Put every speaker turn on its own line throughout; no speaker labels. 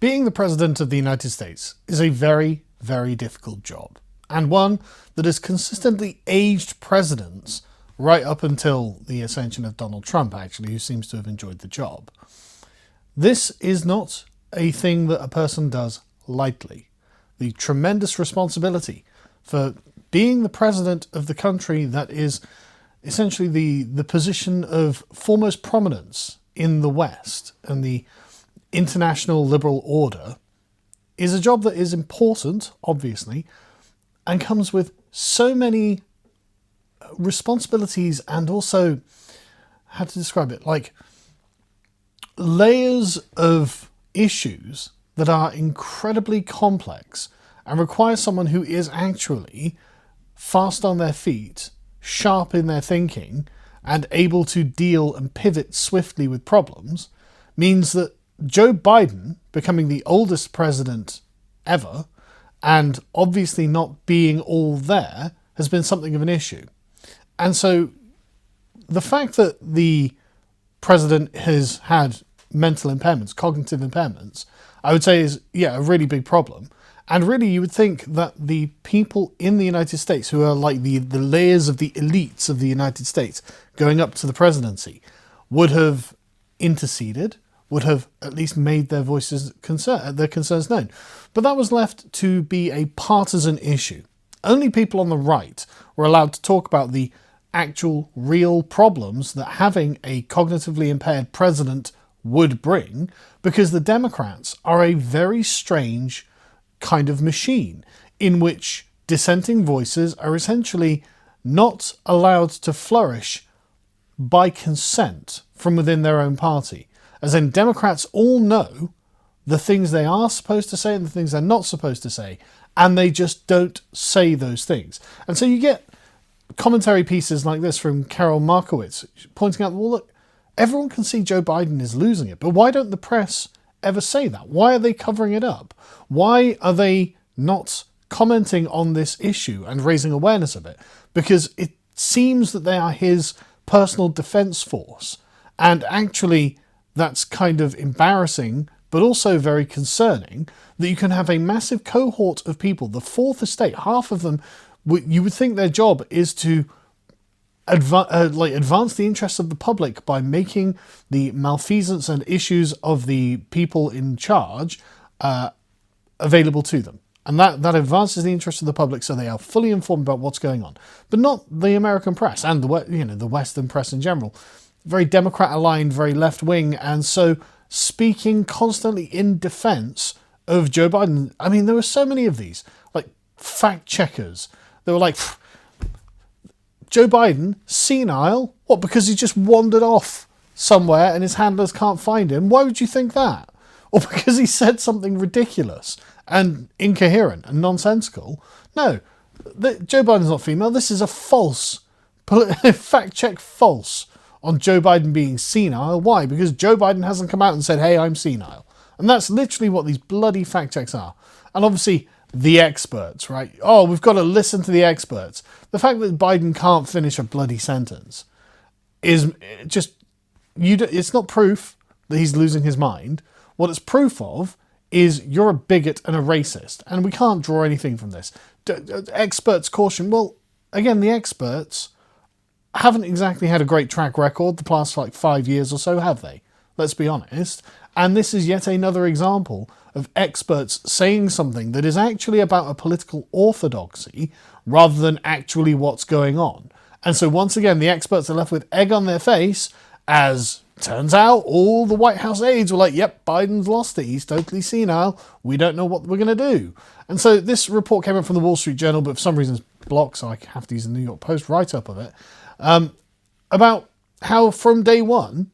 Being the President of the United States is a very, very difficult job, and one that has consistently aged presidents right up until the ascension of Donald Trump, actually, who seems to have enjoyed the job. This is not a thing that a person does lightly. The tremendous responsibility for being the president of the country that is essentially the position of foremost prominence in the West and the international liberal order is a job that is important, obviously, and comes with so many responsibilities and also, how to describe it, like layers of issues that are incredibly complex and require someone who is actually fast on their feet, sharp in their thinking, and able to deal and pivot swiftly with problems, means that Joe Biden becoming the oldest president ever, and obviously not being all there, has been something of an issue. And so the fact that the president has had mental impairments, cognitive impairments, I would say is, a really big problem. And really, you would think that the people in the United States who are like the layers of the elites of the United States going up to the presidency would have interceded, would have at least made their voices, their concerns known. But that was left to be a partisan issue. Only people on the right were allowed to talk about the actual real problems that having a cognitively impaired president would bring, because the Democrats are a very strange kind of machine in which dissenting voices are essentially not allowed to flourish by consent from within their own party. As in, Democrats all know the things they are supposed to say and the things they're not supposed to say, and they just don't say those things. And so you get commentary pieces like this from Carol Markowitz pointing out, well, look, everyone can see Joe Biden is losing it, but why don't the press ever say that? Why are they covering it up? Why are they not commenting on this issue and raising awareness of it? Because it seems that they are his personal defense force, and actually that's kind of embarrassing, but also very concerning, that you can have a massive cohort of people, the Fourth Estate, half of them, you would think their job is to advance the interests of the public by making the malfeasance and issues of the people in charge available to them. And that advances the interests of the public so they are fully informed about what's going on. But not the American press and the Western press in general. Very Democrat-aligned, very left-wing, and so speaking constantly in defense of Joe Biden. I mean, there were so many of these, like fact-checkers. They were like, Joe Biden, senile? What, because he just wandered off somewhere and his handlers can't find him? Why would you think that? Or because he said something ridiculous and incoherent and nonsensical? No, Joe Biden's not female. This is a false, fact-check false on Joe Biden being senile. Why? Because Joe Biden hasn't come out and said, hey, I'm senile. And that's literally what these bloody fact-checks are. And obviously, the experts, right? Oh, we've got to listen to the experts. The fact that Biden can't finish a bloody sentence is just, it's not proof that he's losing his mind. What it's proof of is you're a bigot and a racist, and we can't draw anything from this. Experts caution. Well, again, the experts haven't exactly had a great track record the past 5 years or so, have they? Let's be honest. And this is yet another example of experts saying something that is actually about a political orthodoxy rather than actually what's going on. And so once again, the experts are left with egg on their face, as turns out all the White House aides were like, yep, Biden's lost it. He's totally senile. We don't know what we're going to do. And so this report came out from the Wall Street Journal, but for some reason it's blocked, so I have to use the New York Post write-up of it, about how from day one,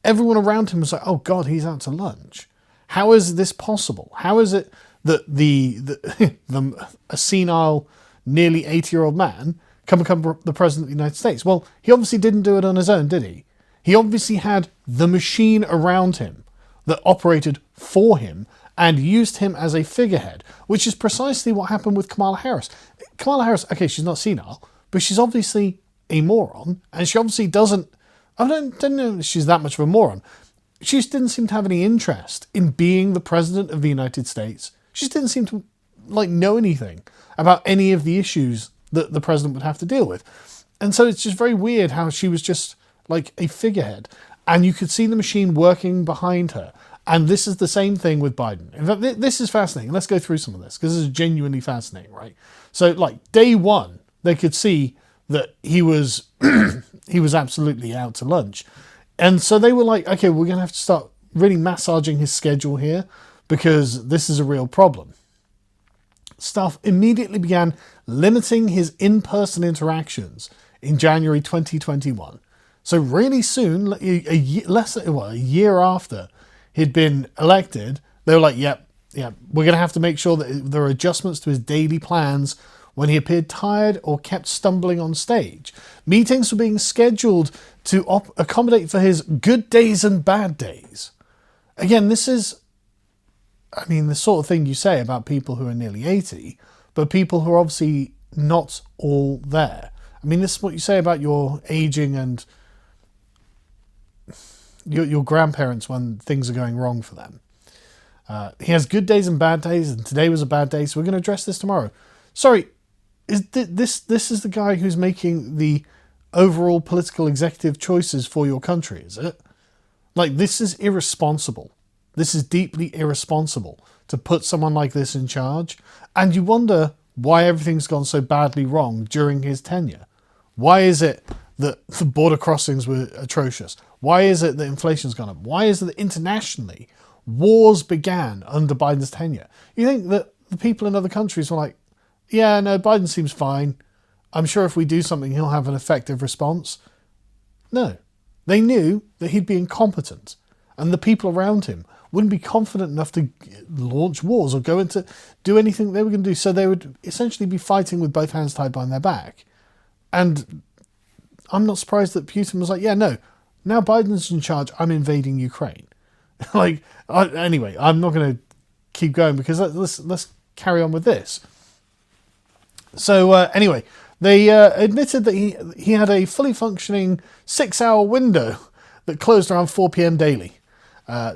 everyone around him was like, oh God, he's out to lunch. How is this possible? How is it that a senile, nearly 80-year-old man can become the president of the United States? Well, he obviously didn't do it on his own, did he? He obviously had the machine around him that operated for him and used him as a figurehead, which is precisely what happened with Kamala Harris. Kamala Harris, okay, she's not senile, but she's obviously a moron, and she obviously doesn't, I don't know if she's that much of a moron. she just didn't seem to have any interest in being the president of the United States. She just didn't seem to know anything about any of the issues that the president would have to deal with. And so it's just very weird how she was just like a figurehead, and you could see the machine working behind her. And this is the same thing with Biden. In fact, this is fascinating. Let's go through some of this, because this is genuinely fascinating, right? So like day one, they could see that he was he was absolutely out to lunch. And so they were like, okay, we're going to have to start really massaging his schedule here, because this is a real problem. Staff immediately began limiting his in-person interactions in January 2021. So really soon, a year after he'd been elected, they were like, yep, we're going to have to make sure that there are adjustments to his daily plans when he appeared tired or kept stumbling on stage. Meetings were being scheduled to accommodate for his good days and bad days. Again, this is, I mean, the sort of thing you say about people who are nearly 80, but people who are obviously not all there. I mean, this is what you say about your aging and your grandparents when things are going wrong for them. He has good days and bad days, and today was a bad day, so we're going to address this tomorrow. Sorry, is this is the guy who's making the overall political executive choices for your country, is it? Like, this is irresponsible. This is deeply irresponsible to put someone like this in charge. And you wonder why everything's gone so badly wrong during his tenure. Why is it that the border crossings were atrocious? Why is it that inflation's gone up? Why is it that internationally wars began under Biden's tenure? You think that the people in other countries were like, yeah, no, Biden seems fine. I'm sure if we do something, he'll have an effective response. No. They knew that he'd be incompetent, and the people around him wouldn't be confident enough to launch wars or go into do anything they were going to do. So they would essentially be fighting with both hands tied behind their back. And I'm not surprised that Putin was like, yeah, no, now Biden's in charge, I'm invading Ukraine. Anyway, I'm not going to keep going, because let's carry on with this. So anyway, they admitted that he had a fully functioning 6-hour window that closed around 4 p.m. daily.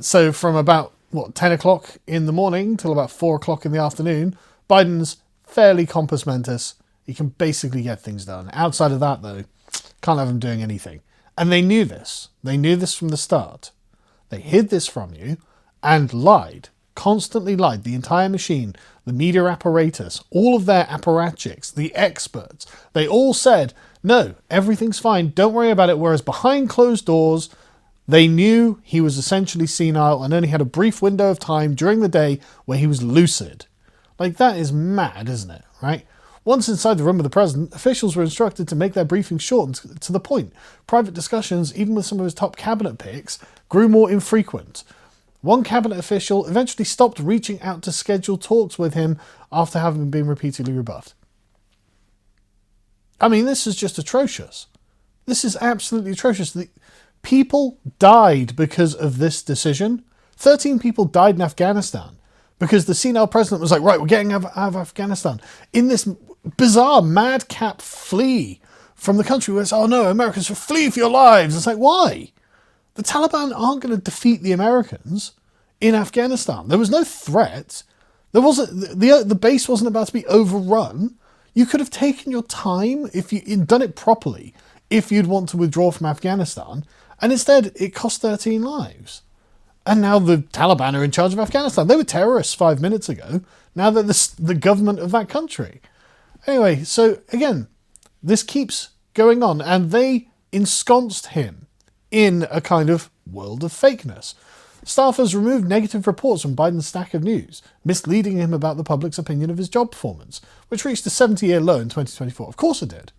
So from about, 10 o'clock in the morning till about 4 o'clock in the afternoon, Biden's fairly compos mentis. He can basically get things done. Outside of that, though, can't have him doing anything. And they knew this. They knew this from the start. They hid this from you and lied. Constantly lied. The entire machine, the media apparatus, all of their apparatchiks, the experts, they all said, no, everything's fine, don't worry about it. Whereas behind closed doors, they knew he was essentially senile and only had a brief window of time during the day where he was lucid. Like, that is mad, isn't it? Right? Once inside the room with the president, officials were instructed to make their briefings short and to the point. Private discussions, even with some of his top cabinet picks, grew more infrequent. One cabinet official eventually stopped reaching out to schedule talks with him after having been repeatedly rebuffed. I mean, this is just atrocious. This is absolutely atrocious. People died because of this decision. 13 people died in Afghanistan because the senile president was like, right, we're getting out of Afghanistan. In this bizarre madcap flee from the country where it's, oh no, Americans, flee for your lives. It's like, why? The Taliban aren't going to defeat the Americans in Afghanistan. There was no threat. There wasn't, the base wasn't about to be overrun. You could have taken your time if you'd done it properly, if you'd want to withdraw from Afghanistan. And instead, it cost 13 lives. And now the Taliban are in charge of Afghanistan. They were terrorists 5 minutes ago. Now they're the government of that country. Anyway, so again, this keeps going on. And they ensconced him in a kind of world of fakeness. Staffers removed negative reports from Biden's stack of news, misleading him about the public's opinion of his job performance, which reached a 70-year low in 2024. Of course it did.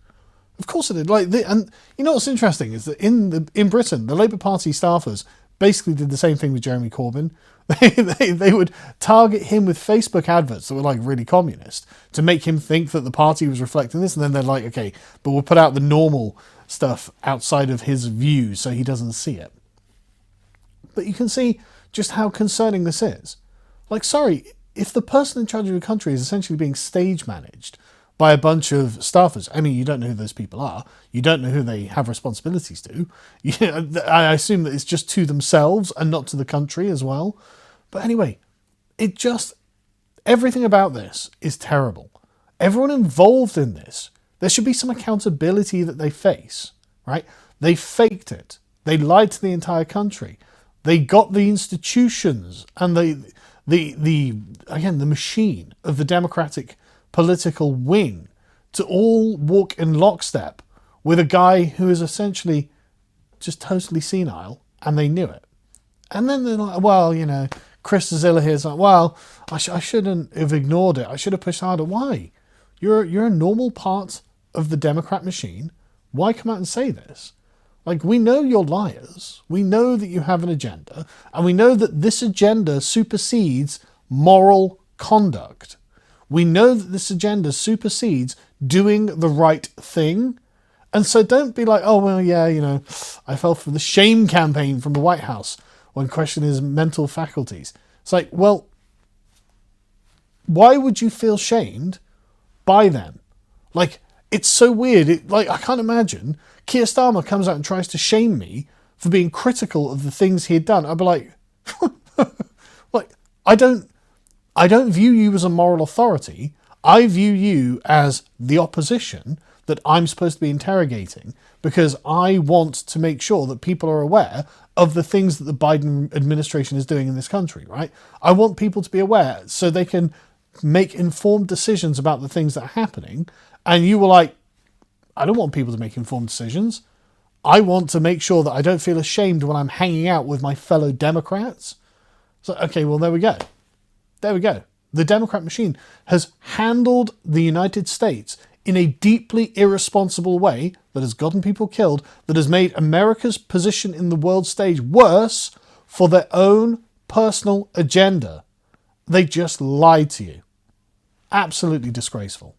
Of course it did. And you know what's interesting is that in Britain, the Labour Party staffers basically did the same thing with Jeremy Corbyn. They would target him with Facebook adverts that were like really communist to make him think that the party was reflecting this, and then they're like, okay, but we'll put out the normal stuff outside of his views so he doesn't see it. But you can see just how concerning this is. Like, sorry, if the person in charge of your country is essentially being stage managed by a bunch of staffers. I mean, you don't know who those people are. You don't know who they have responsibilities to. I assume that it's just to themselves and not to the country as well. But anyway, everything about this is terrible. Everyone involved in this, there should be some accountability that they face, right? They faked it. They lied to the entire country. They got the institutions and the machine of the Democratic political wing to all walk in lockstep with a guy who is essentially just totally senile, and they knew it. And then they're like, well, Chris Zilla here's like, well, I shouldn't have ignored it. I should have pushed harder. Why? You're a normal part of the Democrat machine. Why come out and say this? Like, we know you're liars. We know that you have an agenda, and we know that this agenda supersedes moral conduct. We know that this agenda supersedes doing the right thing. And so don't be like, oh, well, yeah, I fell for the shame campaign from the White House when questioning his mental faculties. It's like, well, why would you feel shamed by them? Like, it's so weird. I can't imagine Keir Starmer comes out and tries to shame me for being critical of the things he had done. I'd be like, I don't view you as a moral authority. I view you as the opposition that I'm supposed to be interrogating, because I want to make sure that people are aware of the things that the Biden administration is doing in this country, right? I want people to be aware so they can make informed decisions about the things that are happening. And you were like, I don't want people to make informed decisions. I want to make sure that I don't feel ashamed when I'm hanging out with my fellow Democrats. So, okay, well, there we go. There we go. The Democrat machine has handled the United States in a deeply irresponsible way that has gotten people killed, that has made America's position in the world stage worse for their own personal agenda. They just lied to you. Absolutely disgraceful.